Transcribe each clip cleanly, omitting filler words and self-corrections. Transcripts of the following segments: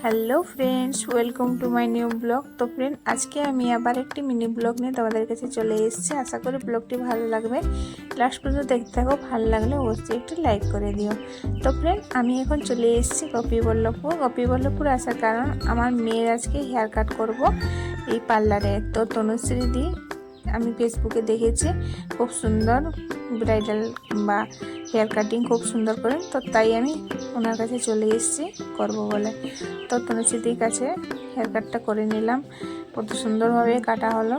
Hello friends, welcome to my new blog. তো friend, আজকে আমি আবার একটি মিনি ব্লগ নিয়ে তোমাদের কাছে চলে এসেছি। আশা করি ব্লগটি ভালো লাগবে, লাস্ট পর্যন্ত দেখতে থাকো। ভালো লাগলে অবশ্যই একটু লাইক করে দিও। তো ফ্রেন্ড, আমি এখন চলে এসেছি গোপীবল্লভপুর আসার কারণ আমার মেয়ের আজকে হেয়ার কাট করবো এই পার্লারে। তো তনুশ্রী দি আমি ফেসবুকে দেখেছি খুব সুন্দর ব্রাইডাল বা হেয়ার কাটিং খুব সুন্দর করেন, তো তাই আমি ওনার কাছে চলে এসেছি করবো বলে। তো তনুশ্রীদির কাছে হেয়ার কাটটা করে নিলাম, কত সুন্দরভাবে কাটা হলো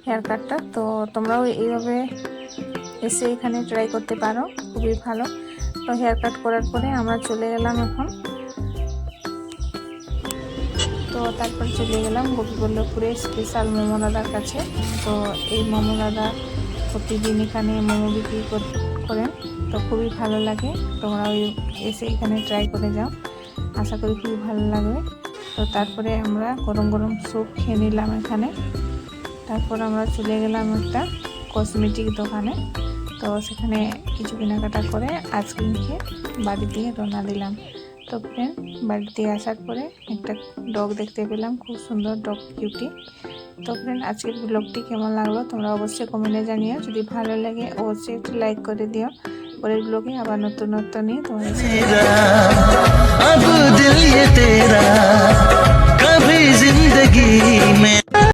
হেয়ার কাটটা। তো তোমরাও এইভাবে এসে এখানে ট্রাই করতে পারো, খুবই ভালো। তো হেয়ার কাট করার পরে আমরা চলে গেলাম এখন, তো তারপর চলে গেলাম গোপীবল্লভপুরে স্পেশাল মোমো দাদার কাছে। তো এই মোমো দাদা প্রতিদিন এখানে মোমো বিক্রি করেন, তো খুবই ভালো লাগে। তোমরা এসে এখানে ট্রাই করে যাও, আশা করি খুবই ভালো লাগবে। তো তারপরে আমরা গরম গরম স্যুপ খেয়ে নিলাম এখানে। তারপর আমরা চলে গেলাম একটা কসমেটিক দোকানে, তো সেখানে কিছু কেনাকাটা করে আইসক্রিম খেয়ে বাড়ির দিকে রওনা দিলাম। তো ফ্রেন্ড, বাড়ি থেকে আসার পরে একটা ডগ দেখতে পেলাম, খুব সুন্দর ডগ কিউটি। তো ফ্রেন্ড, আজকের ব্লগটি কেমন লাগলো তোমরা অবশ্যই কমেন্টে জানিও। যদি ভালো লাগে অবশ্যই একটু লাইক করে দিও। পরের ব্লগে আবার নতুন নিয়ে তোমাদের